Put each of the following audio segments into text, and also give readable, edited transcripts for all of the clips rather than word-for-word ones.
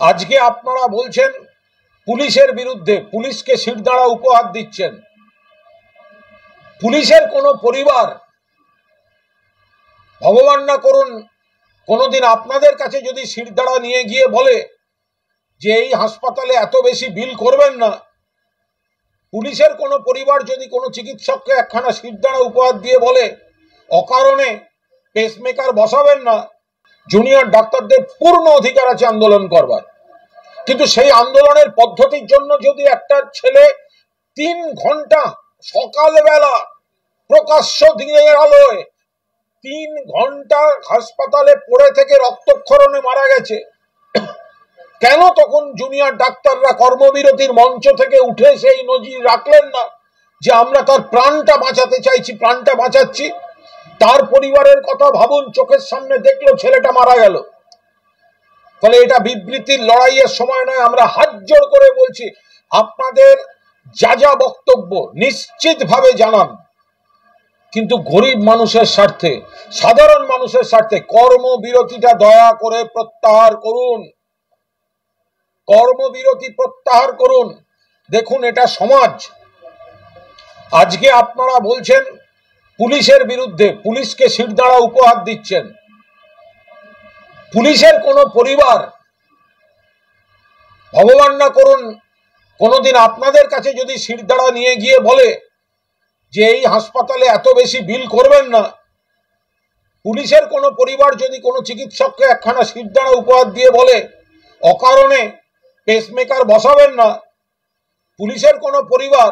আজকে আপনারা বলছেন পুলিশের বিরুদ্ধে, পুলিশকে শিরদাঁড়া উপহার দিচ্ছেন। পুলিশের কোনো পরিবার, ভগবান না করুন কোনোদিন আপনাদের কাছে যদি শিরদাঁড়া নিয়ে গিয়ে বলে যে এই হাসপাতালে এত বেশি বিল করবেন না, পুলিশের কোনো পরিবার যদি কোনো চিকিৎসককে একখানা শিরদাঁড়া উপহার দিয়ে বলে অকারণে পেসমেকার বসাবেন না, জুনিয়র ডাক্তারদের পূর্ণ অধিকার আছে আন্দোলন করবার। কিন্তু সেই আন্দোলনের পদ্ধতির জন্য যদি একটা ছেলে 3 ঘন্টা সকালবেলা প্রকাশ্য দিনের আলোয় 3 ঘন্টা হাসপাতালে পড়ে থেকে রক্তক্ষরণে মারা গেছে, কেন তখন জুনিয়র ডাক্তাররা কর্মবিরতির মঞ্চ থেকে উঠে সেই নজির রাখলেন না যে আমরা তার প্রাণটা বাঁচাতে চাইছি, প্রাণটা বাঁচাচ্ছি? তার পরিবারের কথা ভাবুন, চোখের সামনে দেখলো ছেলেটা মারা গেল। ফলে এটা বিবৃতির লড়াইয়ের সময় নয়। আমরা হাত জোড় করে বলছি, আপনাদের যা যা বক্তব্য নিশ্চিতভাবে জানান, কিন্তু গরিব মানুষের স্বার্থে, সাধারণ মানুষের স্বার্থে কর্মবিরতিটা দয়া করে প্রত্যাহার করুন। কর্মবিরতি প্রত্যাহার করুন। দেখুন, এটা সমাজ। আজকে আপনারা বলছেন পুলিশের বিরুদ্ধে, পুলিশকে শিরদাঁড়া উপহার দিচ্ছেন। পুলিশের কোনো পরিবার, ভগবান না করুন কোনোদিন আপনাদের কাছে যদি শিরদাঁড়া নিয়ে গিয়ে বলে যে এই হাসপাতালে এত বেশি বিল করবেন না, পুলিশের কোনো পরিবার যদি কোনো চিকিৎসককে একখানা শিরদাঁড়া উপহার দিয়ে বলে অকারণে পেসমেকার বসাবেন না, পুলিশের কোনো পরিবার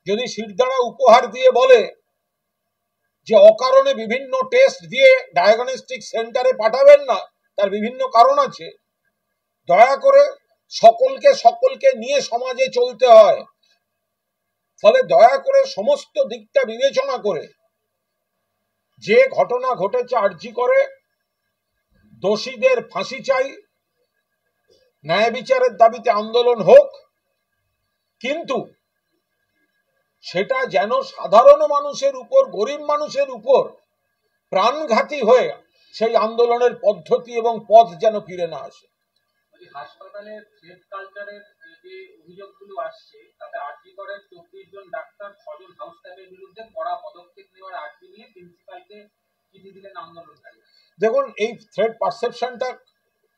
যদি শিরদাঁড়া উপহার দিয়ে বলে যে অকারণে বিভিন্ন টেস্ট দিয়ে ডায়াগনস্টিক সেন্টারে পাঠাবেন না, তার বিভিন্ন কারণ আছে। দয়া করে সকলকে নিয়ে সমাজে চলতে হয়। ফলে দয়া করে সমস্ত দিকটা বিবেচনা করে, যে ঘটনা ঘটেছে আরজি করে, দোষীদের ফাঁসি চাই, ন্যায় বিচারের দাবিতে আন্দোলন হোক, কিন্তু সেটা যেন সাধারণ মানুষের উপর, গরিব মানুষের উপর প্রাণঘাতী হয়ে সেই আন্দোলনের পদ্ধতি এবং পথ যেন ফিরে না আসে। হাসপাতালে থ্রেড কালচারের যে অভিযোগগুলো আসছে, তাতে আরজি করে 24 জন ডাক্তার, 6 জন হাউস স্টাফের বিরুদ্ধে কড়া পদক্ষেপ নেওয়ার আর্জি নিয়ে প্রিন্সিপালকে চিঠি দিলেন আন্দোলনকারী। দেখুন, এই থ্রেড পারসেপশনটা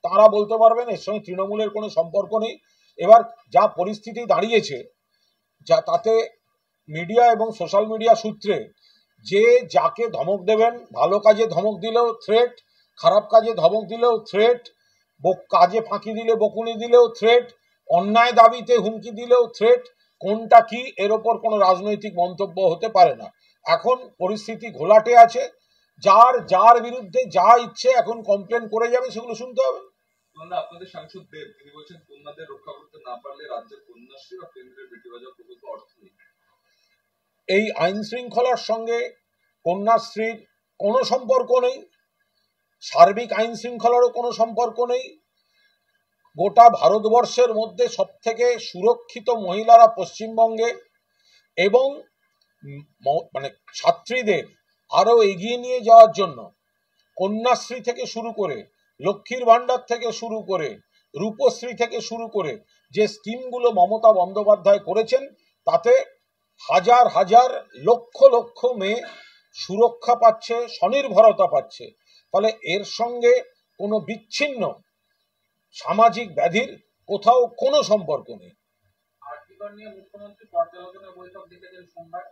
তারা বলতে পারবেন, এর সঙ্গে তৃণমূলের কোনো সম্পর্ক নেই। এবার যা পরিস্থিতি দাঁড়িয়েছে, যা তাতে মিডিয়া এবং সোশ্যাল মিডিয়া সূত্রে যে যাকে ধমক দেবেন, ভালো কাজে ধমক দিলেও থ্রেট, খারাপ কাজে ধমক দিলেও থ্রেট, কাজে ফাঁকি দিলে, বকুনি দিলেও থ্রেট, অন্যায় দাবিতে হুমকি দিলেও থ্রেট, কোনটা কি এর ওপর কোনো রাজনৈতিক মন্তব্য হতে পারে না। এখন পরিস্থিতি ঘোলাটে আছে, যার বিরুদ্ধে যা ইচ্ছে এখন কমপ্লেন করে যাবে, সেগুলো শুনতে হবে। আপনাদের সাংসদ দেব তিনি বলছেন কন্যাদের রক্ষা করতে না পারলে রাজ্যের কন্যাশ্রী বা কেন্দ্রের বেটি বাঁচাও প্রকল্প অর্থ নেই। এই আইন শৃঙ্খলার সঙ্গে কন্যাশ্রীর কোনো সম্পর্ক নেই, সার্বিক আইন শৃঙ্খলারও কোনো সম্পর্ক নেই। গোটা ভারতবর্ষের মধ্যে সব থেকে সুরক্ষিত মহিলারা পশ্চিমবঙ্গে, এবং মানে ছাত্রীদের আরো এগিয়ে নিয়ে যাওয়ার জন্য কন্যাশ্রী থেকে শুরু করে, লক্ষ্মীর ভান্ডার থেকে শুরু করে, রূপশ্রী থেকে শুরু করে যে স্কিমগুলো মমতা বন্দ্যোপাধ্যায় করেছেন, তাতে হাজার হাজার লক্ষ লক্ষ মেয়ে সুরক্ষা পাচ্ছে, স্বনির্ভরতা পাচ্ছে। ফলে এর সঙ্গে কোনো বিচ্ছিন্ন সামাজিক ব্যাধির কোথাও কোনো সম্পর্ক নেই। আর্থিকর নিয়ে মুখ্যমন্ত্রী পর্যালোচনা বৈঠক ডেকেছেন সোমবার,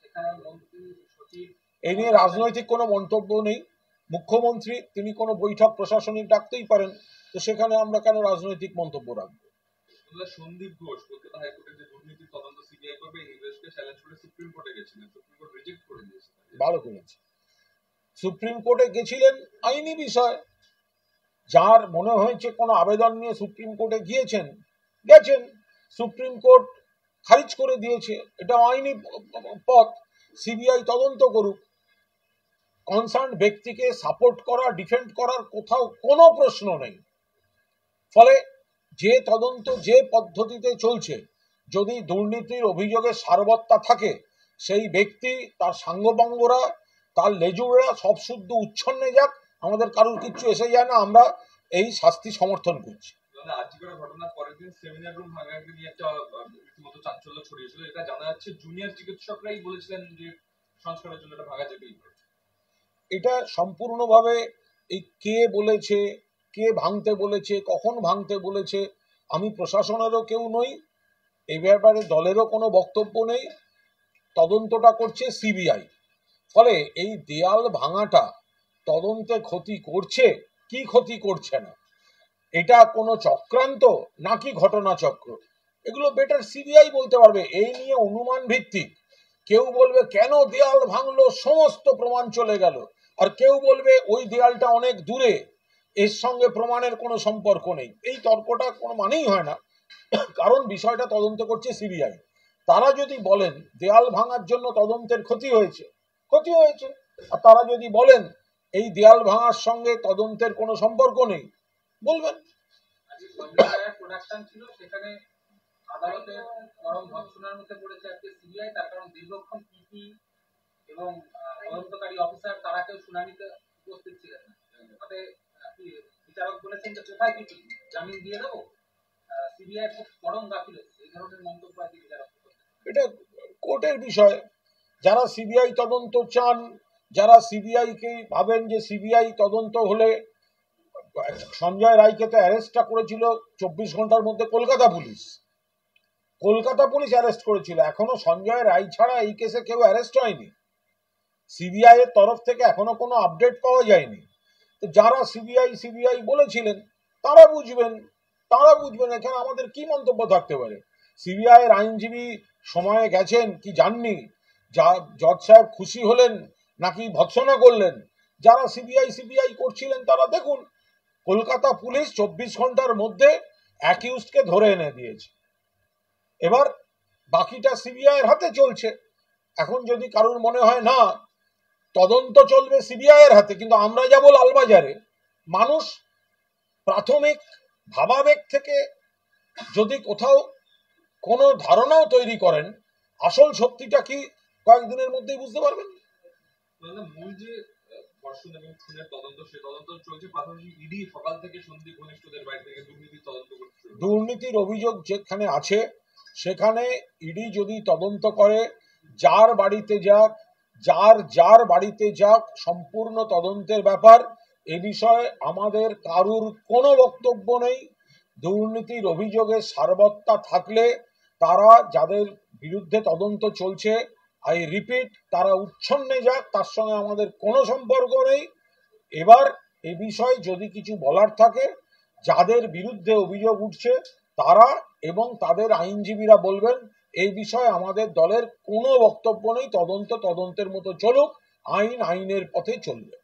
সেখানে মন্ত্রী সচিব, এই নিয়ে রাজনৈতিক কোনো মন্তব্য নেই। মুখ্যমন্ত্রী তিনি কোনো বৈঠক প্রশাসনিক ডাকতেই পারেন, তো সেখানে আমরা কেন রাজনৈতিক মন্তব্য রাখবো? সন্দীপ ঘোষ কলকাতা হাইকোর্টের যে দুর্নীতি তদন্ত সিবিআই করবে এই নির্দেশকে চ্যালেঞ্জ করে সুপ্রিম কোর্টে গেছিলেন, সুপ্রিম কোর্ট রিজেক্ট করে দিয়েছে। ভালো করেছে, সুপ্রিম কোর্টে গেছিলেন আইনি বিষয়, যার মনে হয়েছে কোনো আবেদন নিয়ে সুপ্রিম কোর্টে গেছেন, সুপ্রিম কোর্ট খারিজ করে দিয়েছে, এটা আইনি পথ, সিবিআই তদন্ত করুক। কনসার্ন ব্যক্তিকে সাপোর্ট করা, ডিফেন্ড করার কোথাও কোনো প্রশ্ন নেই। ফলে যে তদন্ত যে পদ্ধতিতে চলছে, যদি দুর্নীতির অভিযোগে সারবত্তা থাকে, সেই ব্যক্তি, তার সাঙ্গপাঙ্গরা, তার লেজুড়রা সব শুদ্ধ উচ্ছন্নে যাক, আমাদের কারুর কিচ্ছু এসে যায় না, আমরা এই শাস্তি সমর্থন করছি। মানে আজকের ঘটনার পরের দিন সেমিনার রুম ভাঙাকে নিয়ে একটা রীতিমতো চাঞ্চল্য ছড়িয়েছিল। এটা জানা যাচ্ছে জুনিয়র চিকিৎসকরাই বলেছিলেন যে সংস্কারের জন্য এটা ভাঙা যেতেই পারে। এটা সম্পূর্ণভাবে এই কে বলেছে, কে ভাঙতে বলেছে, কখন ভাঙতে বলেছে, আমি প্রশাসনেরও কেউ নই, এই ব্যাপারে দলেরও কোনো বক্তব্য নেই। তদন্তটা করছে সিবিআই। ফলে এই দেয়াল ভাঙাটা তদন্তে ক্ষতি করছে কি ক্ষতি করছে না, এটা কোনো চক্রান্ত নাকি ঘটনাচক্র, এগুলো বেটার সিবিআই বলতে পারবে। এই নিয়ে অনুমান ভিত্তিক কেউ বলবে কেন দেয়াল ভাঙলো, সমস্ত প্রমাণ চলে গেল, আর কেউ বলবে ওই দেয়ালটা অনেক দূরে, এর সঙ্গে প্রমাণের কোনো সম্পর্ক নেই। এই তর্কটা কোনো মানেই হয় না, কারণ বিষয়টা তদন্ত করছে সিবিআই। তারা যদি বলেন দেয়াল ভাঙার জন্য তদন্তের ক্ষতি হয়েছে, ক্ষতি হয়েছে, আর তারা যদি বলেন এই দেয়াল ভাঙার সঙ্গে তদন্তের কোনো সম্পর্ক নেই, বলবেন। প্রোডাকশন ছিল সেখানে আদালতে চরম ভৎসনার মধ্যে পড়েছে আজকে সিবিআই, তার কারণ দীর্ঘক্ষণ পিপি এবং তদন্তকারী অফিসার তারা কেউ শুনানিতে উপস্থিত ছিলেন না। তাতে বিচারক বলেছেন যে কোথায় পিপি, জামিন দিয়ে দেবো, সিবিআই খুব চরম গাফিলতি, এই ধরনের মন্তব্য আর কি বিচারক। এটা কোর্টের বিষয়। যারা সিবিআই তদন্ত চান, যারা সিবিআই কে ভাবেন যে সিবিআই তদন্ত হলে, সঞ্জয় রায়কে তো অ্যারেস্টটা করেছিল 24 ঘন্টার মধ্যে Kolkata police, Kolkata police arrest করেছিল। এখনো সঞ্জয় রায় ছাড়া এই কেসে কেউ অ্যারেস্ট হয়নি, সিবিআই এর তরফ থেকে এখনো কোনো আপডেট পাওয়া যায়নি। তো যারা সিবিআই বলেছিলেন তারা বুঝবেন, এখানে আমাদের কি মন্তব্য থাকতে পারে। সিবিআই এর আইনজীবী সময়ে গেছেন কি যাননি, জজ সাহেব খুশি হলেন নাকি ভৎসনা করলেন, যারা সিবিআই করছিলেন তারা দেখুন, কলকাতা পুলিশ 24 ঘন্টার মধ্যে অ্যাকিউজডকে ধরে এনে দিয়েছে। এবার বাকিটা সিবিআই এর হাতে চলছে। এখন যদি কারোর মনে হয় না তদন্ত চলবে সিবিআই এর হাতে, কিন্তু আমরা যাব লালবাজারে, মানুষ প্রাথমিক ভাবাবেগ থেকে যদি কোথাও কোনো ধারণাও তৈরি করেন, আসল সত্যিটা কি কয়েকদিনের মধ্যেই বুঝতে পারবেন। মূল যে ধর্ষণ এবং খুনের তদন্ত, সে তদন্ত চলছে, পাশাপাশি ইডি সকাল থেকে সন্দীপ ঘনিষ্ঠদের বাড়ি থেকে দুর্নীতির তদন্ত করছে। দুর্নীতির অভিযোগ যেখানে আছে সেখানে ইডি যদি তদন্ত করে, যার বাড়িতে যাক, সম্পূর্ণ তদন্তের ব্যাপার। এ বিষয়ে আমাদের কারুর কোনো বক্তব্য নেই। দুর্নীতির অভিযোগে সারবত্তা থাকলে তারা, যাদের বিরুদ্ধে তদন্ত চলছে, আই রিপিট, তারা উচ্ছন্নে যাক, তার সঙ্গে আমাদের কোনো সম্পর্ক নেই। এবার এ বিষয়ে যদি কিছু বলার থাকে, যাদের বিরুদ্ধে অভিযোগ উঠছে তারা এবং তাদের আইনজীবীরা বলবেন। এই বিষয়ে আমাদের দলের কোনো বক্তব্য নেই। তদন্তের মতো চলুক, আইনের পথে চলবে।